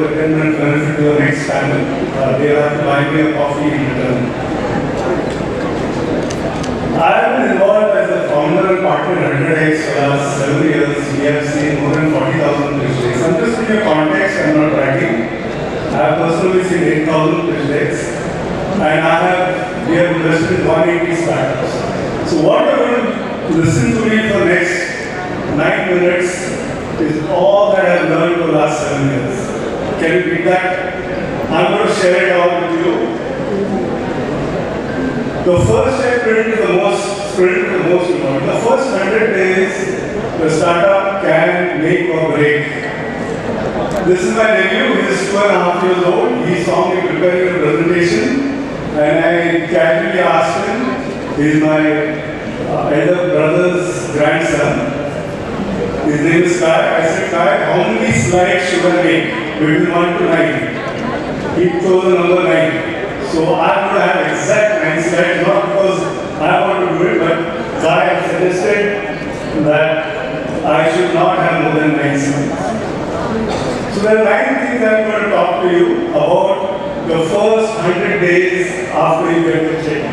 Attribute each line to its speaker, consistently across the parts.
Speaker 1: the 10-minute benefit to the next panel. They have to buy me a coffee in return. I have been involved as a founder and partner in 100x for the last 7 years. We have seen more than 40,000 pitch decks. I'm just giving you context, I'm not bragging. I have personally seen 8,000 pitch decks. And we have invested in 180 startups. So what you're going to listen to me for the next 9 minutes is all that I've learned for the last 7 years. Can you read that? I'm going to share it all with you. The first sprint is the most important. The first 100 days, the startup can make or break. This is my nephew. He is 2.5 years old. He saw me preparing a presentation, and I casually asked him. He is my elder brother's grandson. His name is Kai. I said, Kai, how many slides should I make between 1 to 9? He chose the number 9. So I'm going to have exact 9 slides, not because I want to do it, but Kai has suggested that I should not have more than 9 slides. So there are 9 things I'm going to talk to you about the first 100 days after you get the check.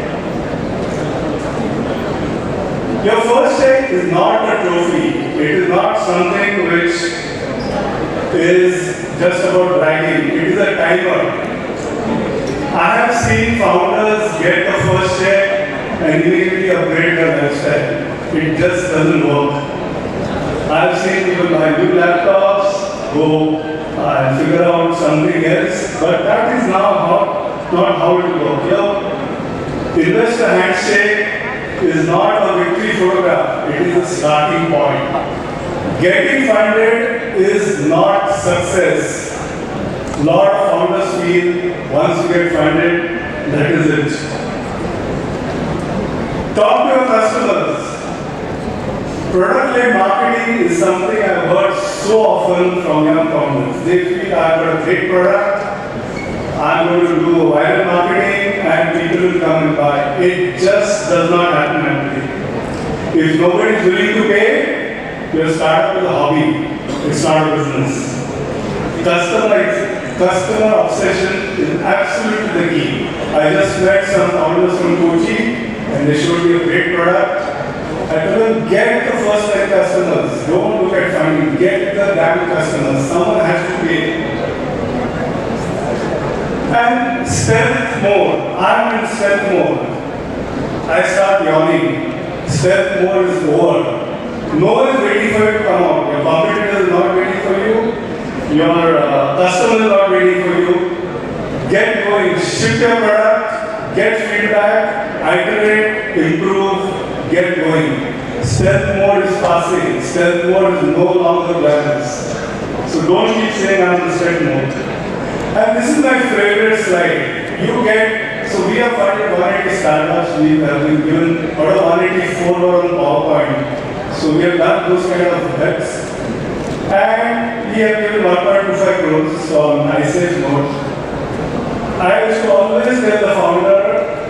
Speaker 1: Your first check is not a trophy. It is not something which is just about bragging. It is a timer. I have seen founders get the first check and immediately upgrade their lifestyle. It just doesn't work. I have seen people buy new laptops, go and figure out something else, but that is not how it works. Your investor handshake is not a victory photograph, it is a starting point. Getting funded is not success. A lot of founders feel once you get funded, that is it. Talk to your customers. Product-led marketing is something I've heard so often from young founders. They feel I've got a great product, I'm going to do viral marketing and people will come and buy. It just does not happen actually. If nobody is willing to pay, your startup is a hobby. It's not a business. Customer obsession is absolutely the key. I just met some founders from Kochi and they showed me a great product. I told them, get the first 10 customers. Don't look at funding. Get the damn customers. Someone has to pay. And stealth mode. I'm in stealth mode. I start yawning. Stealth mode is over. No one is waiting for you to come out. Your competitor is not waiting for you. Your customer is not waiting for you. Get going. Ship your product. Get feedback. Iterate. Improve. Get going. Stealth mode is passing. Stealth mode is no longer glamorous. So don't keep saying I'm in stealth mode. And this is my favorite slide. So we have funded 180 startups. We have been given out of 184 on PowerPoint. So we have done those kind of bets. And we have given 1.25 crores on ISAF note. I used to always tell the founder,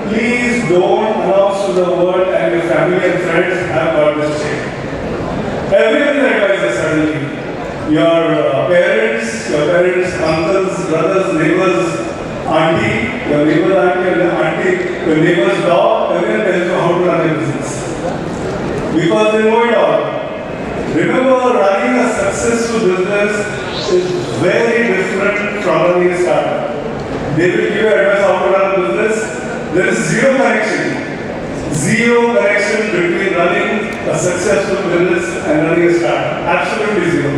Speaker 1: please don't announce to the world and your family and friends have got this check. Everyone advises suddenly. Your parents, uncles, brothers, neighbors, auntie, your neighbor's auntie, your neighbor's dog, everyone tells you how to run a business. Because they know it all. Remember, running a successful business is very different from running a startup. They will give you advice how to run a business. There is zero connection between running a successful business and running a startup. Absolutely zero.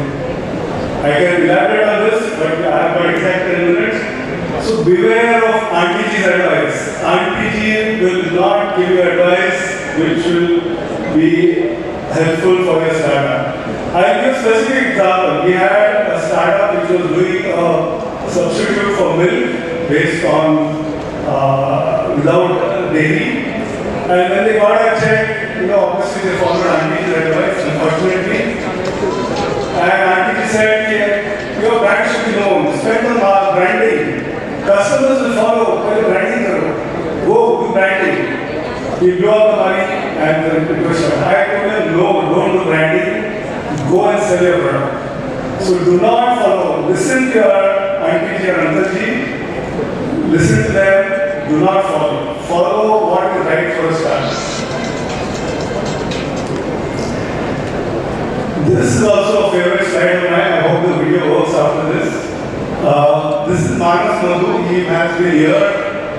Speaker 1: I can elaborate on this, but I have got exact 10 minutes. So beware of Auntie G's advice. Auntie G will not give you advice which will be helpful for your startup. I'll give a specific example. We had a startup which was doing a substitute for milk based on without dairy. And when they got a check, obviously they followed Auntie G's advice, unfortunately. And Auntie G said, your brand should be known. Spend on branding. Customers will follow. Branding go do branding. We blew up the money and it was short. I told them, no, don't do branding. Go and sell your product. So do not follow. Listen to your This is Manas Madhu. He has been here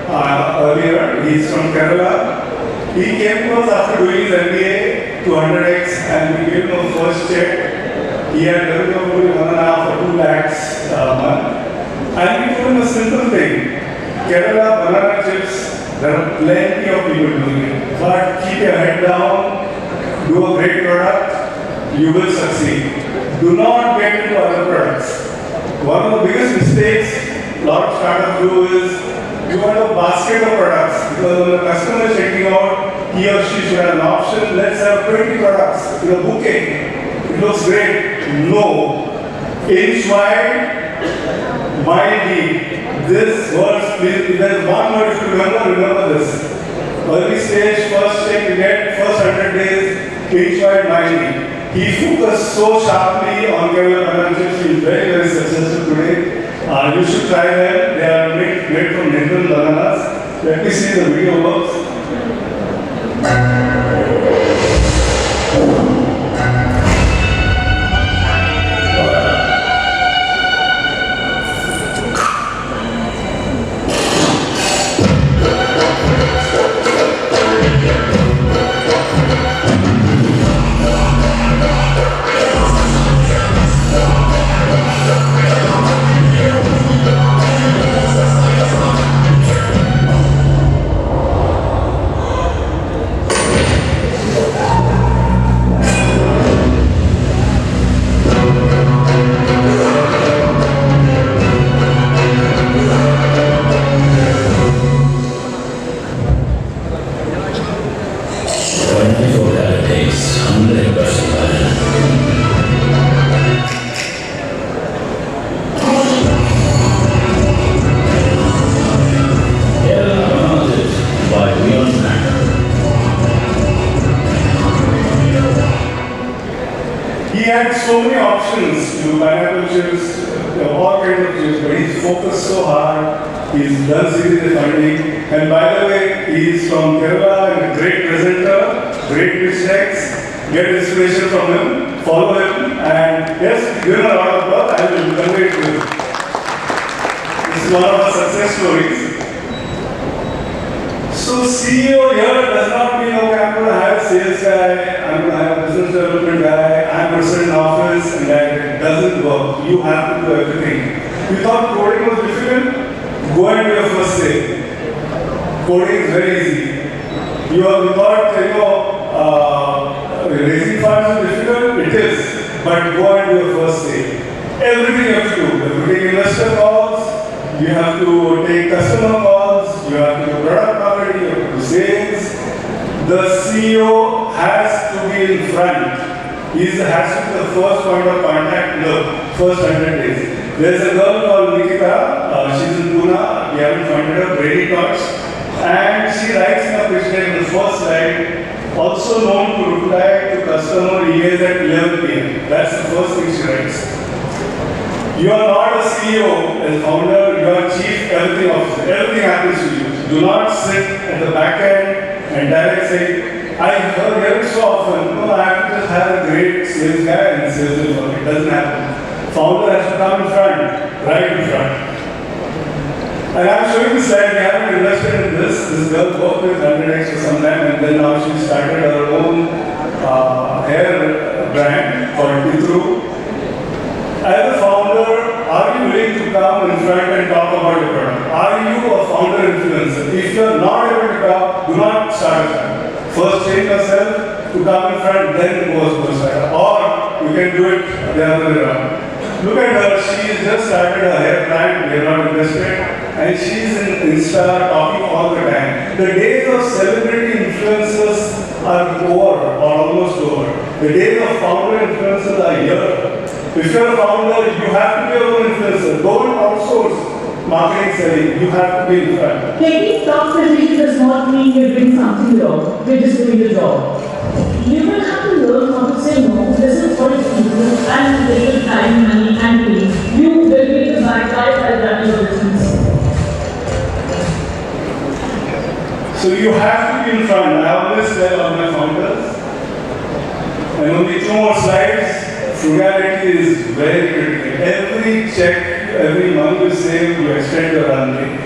Speaker 1: earlier. He's from Kerala. He came to us after doing his MBA to 100x and we gave him a first check. He had revenue of only 1.5 or 2 lakhs a month. And we told him a simple thing. Kerala banana chips, there are plenty of people doing it. But keep your head down, do a great product, you will succeed. Do not get into other products. One of the biggest mistakes a lot of startups do is you want a basket of products because when the customer is checking out, he or she should have an option. Let's have 20 products in a bouquet. It looks great. No. Inch wide, mile deep. This words, please, there's one word to remember this. Early stage, first check you get, first 100 days, inch wide, mile deep. He focused so sharply on Kerala banana chips. He is very, very successful today. You should try them. They are made from natural bananas. Let me see if the video works. He had so many options to pineapple chips, all kinds of chips, but he's focused so hard. He's done series funding. And by the way, he's from Kerala and a great presenter, great pitch decks. Get inspiration from him, follow him, and yes, give him a lot of love. I will convey it to him. This is one of our success stories. So CEO here does not mean, okay, I'm going to hire a sales guy, I'm going to hire a business development guy, I'm going to sit in office, and that it doesn't work. You have to do everything. You thought coding was difficult? Go and do your first sale. Coding is very easy. You thought, raising funds is difficult? It is. But go and do your first sale. Everything you have to do. Everything investor calls, you have to take customer calls, you have to do product marketing, you have to do sales. The CEO has to be in front. He has to be the first point of contact in the first 100 days. There's a girl called Nikita, she's in Pune, we haven't found her, Brady Talks, and she writes in a pitch deck in the first slide, also known to reply to customer emails at 11 p.m. That's the first thing she writes. You are not a CEO as founder, you are chief everything officer. Everything happens to you. Do not sit at the back end and direct say, I hear it so often, no, I have to just have a great sales guy and sales will work. It doesn't happen. Founder has to come in front, right in front. And I'm showing this slide, we haven't invested in this. This girl worked with 100x for some time and then now she started her own hair brand called Pitru. As a founder, are you willing to come in front and talk about your product? Are you a founder influencer? If you are not able to talk, do not start a startup. First train yourself to come in front, then go to a startup. Or you can do it the other way around. Look at her, she just started a hair brand, we are not invested, and she's in Insta talking all the time. The days of celebrity influencers are over, or almost over. The days of founder influencers are here. If you're a founder, you have to be your own influencer. Don't outsource marketing selling. You have to be in front.
Speaker 2: Taking stock position does not mean you're doing something wrong. You're just doing the job. You will have to learn how to say no. This is what it's people and take time, money, and peace. You will be the bad guy while running your business.
Speaker 1: So you have to be in front. I always tell all my founders, and only 2 more slides. Frugality is very critical. Every check every money you save, you extend your runway.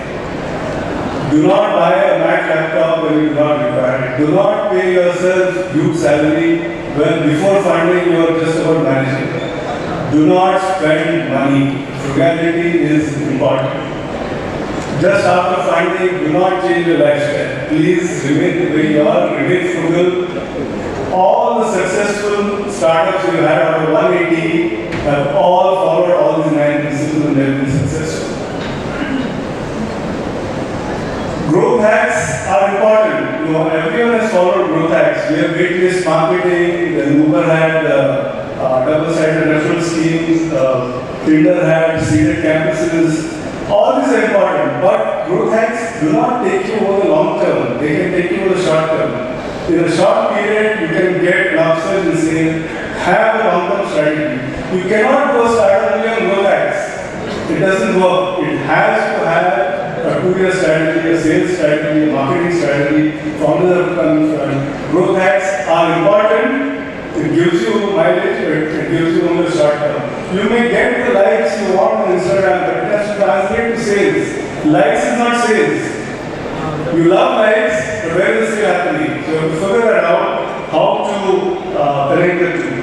Speaker 1: Do not buy a Mac laptop when you do not require it. Do not pay yourself huge salary when before funding you are just about managing. Do not spend money. Frugality is important. Just after funding, do not change your lifestyle. Please remain the way you are, remain frugal. All the successful startups you had out of 180 have all followed all these 9 principles and they've been successful. Growth hacks are important. You know, everyone has followed growth hacks. We have waitlist marketing, then Uber had double-sided referral schemes, Tinder had seeded campuses. All these are important, but growth hacks do not take you over the long term. They can take you over the short term. In a short period, you can get an upsurge in sales, have a long-term strategy. You cannot go start only on growth hacks. It doesn't work. It has to have a 2-year strategy, a sales strategy, a marketing strategy, founders are coming from. Growth hacks are important. It gives you mileage, but it gives you only the short term. You may get the likes you want on Instagram, but it has to translate to sales. Likes is not sales. You love likes, but where is the sale happening? So you have to figure that out, how to connect the two.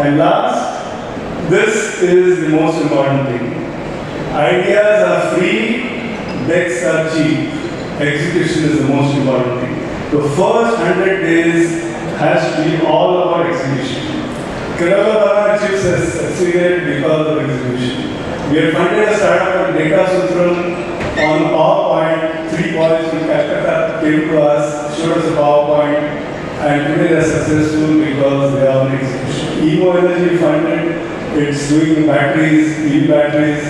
Speaker 1: And last, this is the most important thing. Ideas are free, decks are cheap. Execution is the most important thing. The first 100 days has to be all about execution. Kerala Banana Chips has succeeded because of execution. We have funded a startup called Data Sutram on PowerPoint. 3 boys from Calcutta came to us, showed us a PowerPoint, and today they are successful because they are on execution. Evo Energy funded, it's doing the batteries, EV batteries.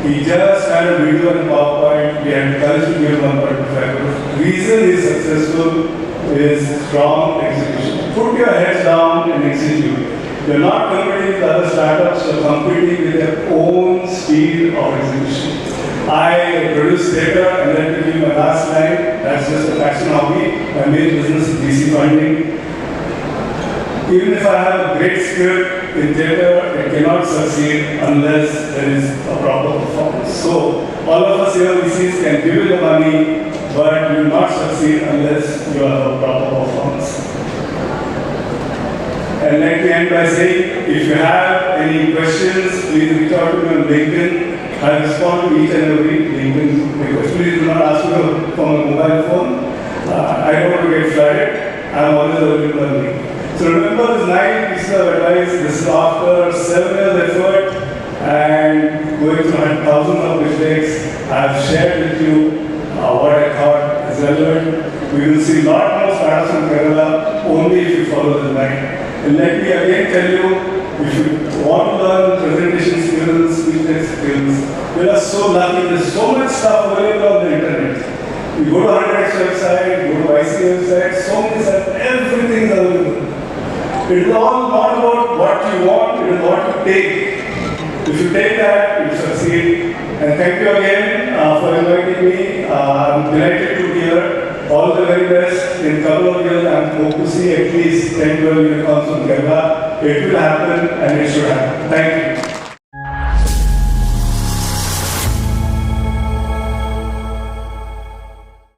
Speaker 1: He just had a video and PowerPoint. We had courage to give him 1.5 crores. Reason he's successful is strong execution. Put your heads down and execute. You're not competing with other startups, you're competing with their own speed of execution. I produce theatre, and then to give my last line, that's just a passion hobby. My main business is VC funding. Even if I have a great script in theatre, it cannot succeed unless there is a proper performance. So, all of us here VCs can give you the money, but you will not succeed unless you have a proper performance. And let me end by saying, if you have any questions, please reach out to me on LinkedIn. I respond to each and every LinkedIn request. Please do not ask me for my mobile phone. I don't want to get flooded. I am always available on LinkedIn. So remember this 9 pieces of advice. This is after 7 years effort and going through thousands of mistakes. I have shared with you what I thought is relevant. We will see a lot more startups in Kerala only if you follow the 9. And let me again tell you, if you want to learn presentation skills, speech skills, we are so lucky. There's so much stuff available on the internet. You go to 100x website, go to IC website, so many stuff, everything is available. It is all not about what you want, it is what you take. If you take that, you succeed. And thank you again for inviting me. I'm delighted to be here. All the very best. In a couple of years, I hope to see at least 10-12 unicorns from Kerala. It will happen and it should happen. Thank you.